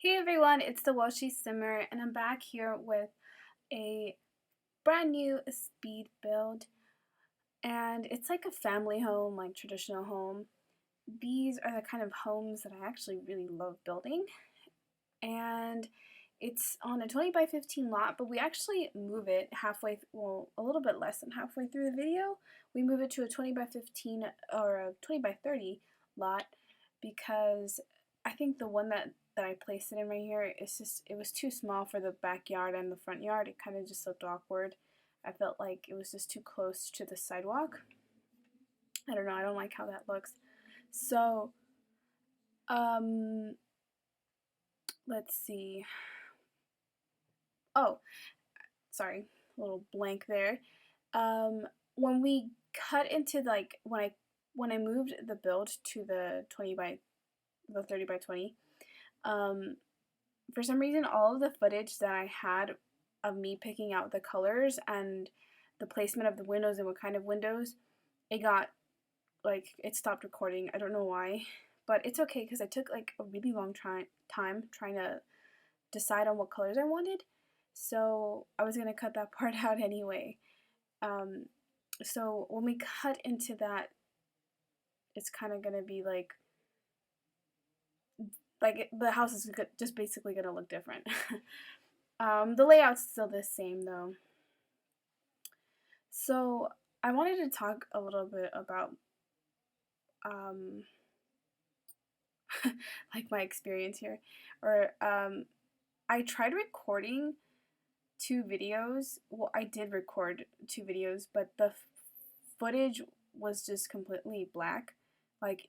Hey everyone, it's the Welshie Simmer, and I'm back here with a brand new speed build. And it's like a family home, like traditional home. These are the kind of homes that I actually really love building. And it's on a 20 by 15 lot, but we actually move it halfway, well, a little bit less than halfway through the video. We move it to a 20 by 15 or a 20 by 30 lot because I think the one that I placed it in right here, it was too small for the backyard and the front yard. It kind of just looked awkward. I felt like it was just too close to the sidewalk. I don't know, I don't like how that looks. So, um, let's see. Oh, sorry, a little blank there. When we cut into like when I moved the build to the 30 by 20, um, for some reason all of the footage that I had of me picking out the colors and the placement of the windows and what kind of windows, it got it stopped recording. I don't know why, but it's okay because I took like a really long time trying to decide on what colors I wanted. So I was gonna cut that part out anyway. Um, so when we cut into that, it's kind of gonna be like the house is just basically gonna look different. The layout's still the same though. So I wanted to talk a little bit about um, like my experience here, or I tried recording two videos. Well, I did record two videos, but the footage was just completely black. Like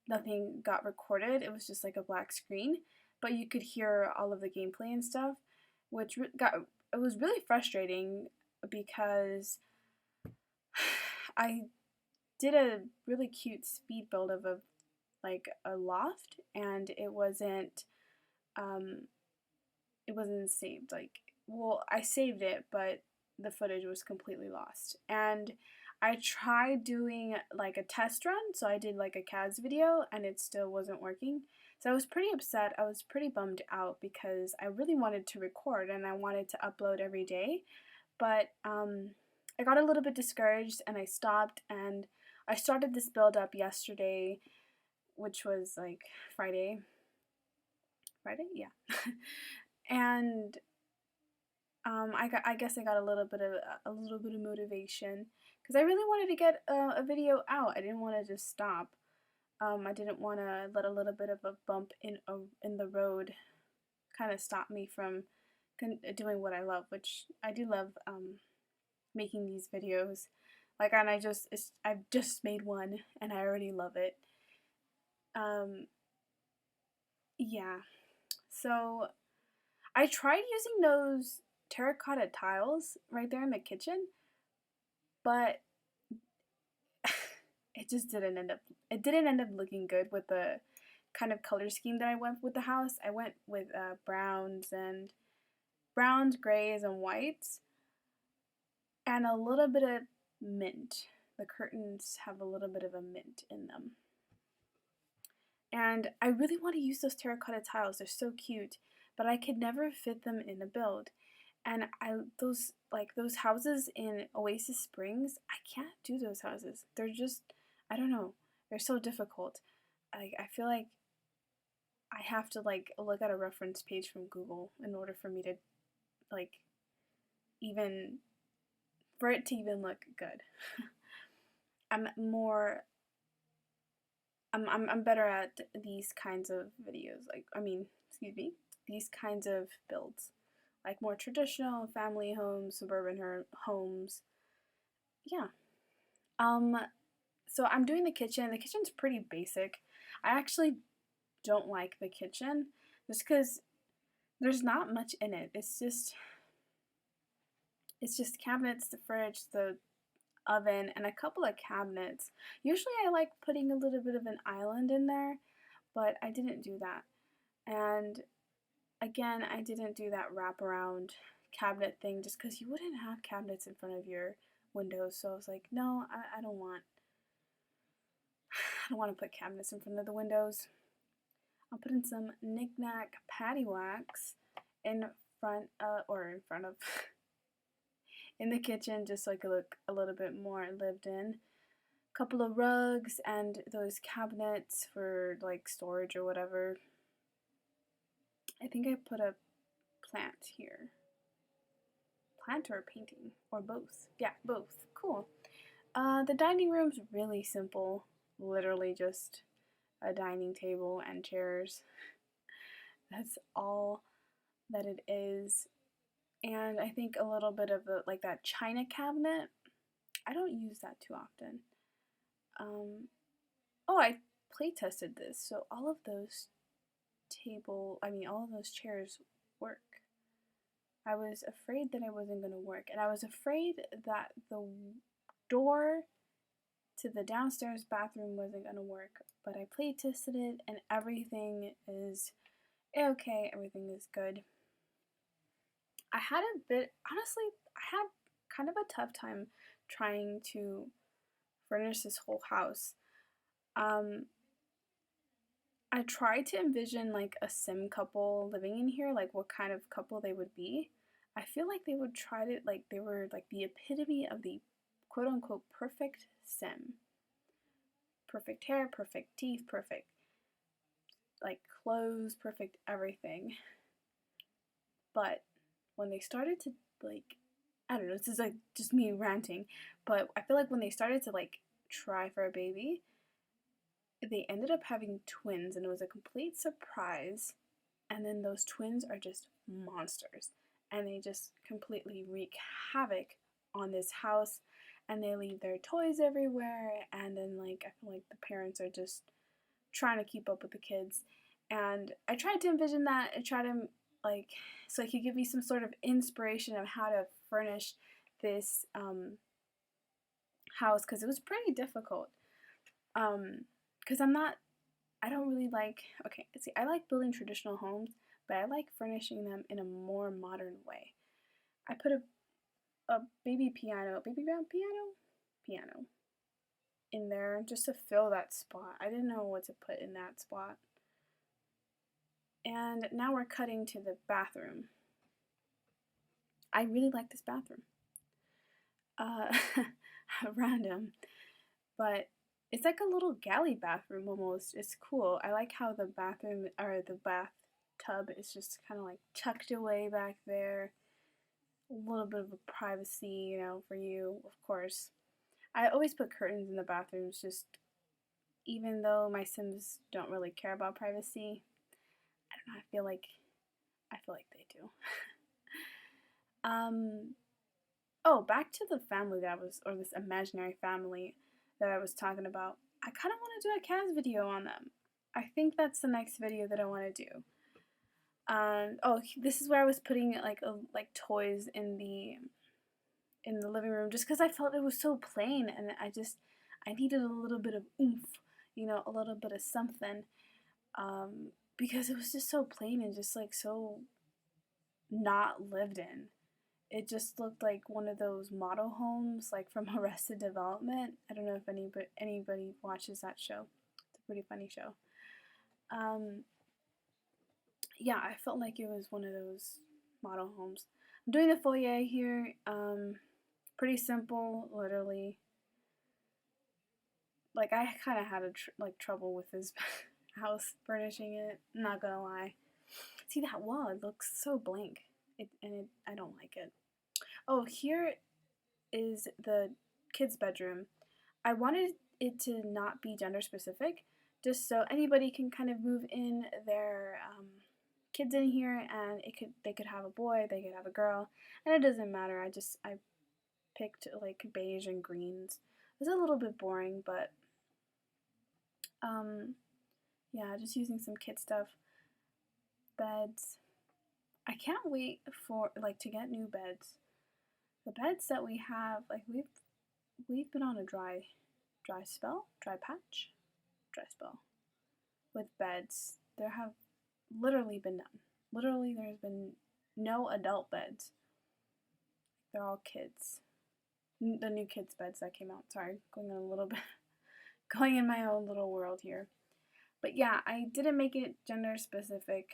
nothing got recorded. It was just like a black screen, but you could hear all of the gameplay and stuff, which it was really frustrating because I did a really cute speed build of a loft, and um it wasn't saved. Well, I saved it, but the footage was completely lost. And I tried doing like a test run, so I did like a CADS video, and it still wasn't working. So I was pretty upset. I was pretty bummed out because I really wanted to record and I wanted to upload every day. But I got a little bit discouraged and I stopped, and I started this build up yesterday, which was like Friday. Friday? Yeah. And I guess I got a little bit of motivation because I really wanted to get a video out. I didn't want to just stop. I didn't want to let a little bit of a bump in the road kind of stop me from doing what I love, which I do love making these videos. And I've just made one and I already love it. Um, yeah. So I tried using those terracotta tiles right there in the kitchen, but it didn't end up looking good with the kind of color scheme that I went with the house. I went with browns, grays, and whites, and a little bit of mint. The curtains have a little bit of a mint in them. And I really want to use those terracotta tiles. They're so cute, but I could never fit them in a build. And those houses in Oasis Springs, I can't do those houses. They're just, I don't know, they're so difficult. I feel like I have to look at a reference page from Google in order for me to like even for it to even look good. I'm more I'm better at these kinds of videos. Excuse me, these kinds of builds. Like more traditional family homes, suburban homes. Yeah. Um so I'm doing the kitchen. The kitchen's pretty basic. I actually don't like the kitchen just cuz there's not much in it. It's just cabinets, the fridge, the oven, and a couple of cabinets. Usually I like putting a little bit of an island in there, but I didn't do that. And again, I didn't do that wraparound cabinet thing just because you wouldn't have cabinets in front of your windows. So I was like, no, I don't want to put cabinets in front of the windows. I'll put in some knick-knack paddywhacks in front of in the kitchen, just so it could look a little bit more lived in. Couple of rugs and those cabinets for like storage or whatever. I think I put a plant here. Plant or a painting? Or both? Yeah, both. Cool. The dining room's really simple. Literally just a dining table and chairs. That's all that it is. And I think a little bit of like that china cabinet. I don't use that too often. Oh, I play tested this, so all of those all of those chairs work. I was afraid that it wasn't going to work, and I was afraid that the door to the downstairs bathroom wasn't going to work, but I play tested it, and everything is okay, everything is good. Honestly, I had kind of a tough time trying to furnish this whole house. I tried to envision like a sim couple living in here, like what kind of couple they would be. I feel like they would try to, like, they were like the epitome of the quote unquote perfect sim. Perfect hair, perfect teeth, perfect like clothes, perfect everything. But when they started to like, I don't know, this is like just me ranting, but I feel like when they started to like try for a baby, they ended up having twins, and it was a complete surprise. And then those twins are just monsters, and they just completely wreak havoc on this house, and they leave their toys everywhere, and then like I feel like the parents are just trying to keep up with the kids. And I tried to envision that and try to like, so it could give me some sort of inspiration of how to furnish this house, because it was pretty difficult. Because I don't really like, okay, see, I like building traditional homes, but I like furnishing them in a more modern way. I put a baby grand piano in there just to fill that spot. I didn't know what to put in that spot. And now we're cutting to the bathroom. I really like this bathroom. Random, but it's like a little galley bathroom almost. It's cool. I like how the bathroom, or the bathtub, is just kind of like tucked away back there. A little bit of a privacy, you know, for you, of course. I always put curtains in the bathrooms, just even though my Sims don't really care about privacy. I don't know, I feel like they do. Oh, back to the family or this imaginary family that I was talking about. I kind of want to do a CAS video on them. I think that's the next video that I want to do. Oh, this is where I was putting like toys in the living room, just because I felt it was so plain, and I needed a little bit of oomph, you know, a little bit of something, because it was just so plain and just like so not lived in. It just looked like one of those model homes, like from Arrested Development. I don't know if anybody watches that show. It's a pretty funny show. Yeah, I felt like it was one of those model homes. I'm doing the foyer here. Pretty simple, literally. Like, I kind of had trouble with this house furnishing it. Not gonna lie. See that wall? It looks so blank. I don't like it. Oh, here is the kids' bedroom. I wanted it to not be gender specific, just so anybody can kind of move in their kids in here, and they could have a boy, they could have a girl, and it doesn't matter. I picked like beige and greens. It was a little bit boring, but yeah, just using some kid stuff. Beds. I can't wait for to get new beds. The beds that we have, like we've been on a dry patch with beds. There have literally been none. Literally, there's been no adult beds. They're all kids. The new kids' beds that came out. Sorry, going in my own little world here. But yeah, I didn't make it gender specific,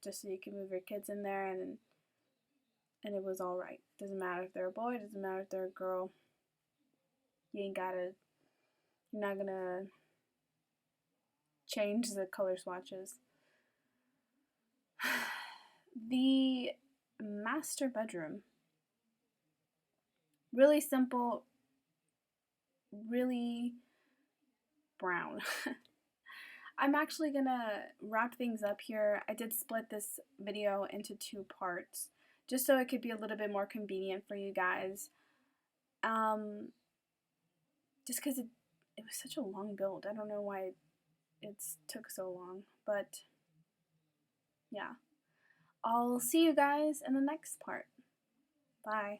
just so you can move your kids in there, and it was all right. Doesn't matter if they're a boy, doesn't matter if they're a girl. You ain't gotta. You're not gonna change the color swatches. The master bedroom. Really simple, really brown. I'm actually gonna wrap things up here. I did split this video into 2 parts, just so it could be a little bit more convenient for you guys. Just because it was such a long build. I don't know why it took so long, but yeah. I'll see you guys in the next part. Bye.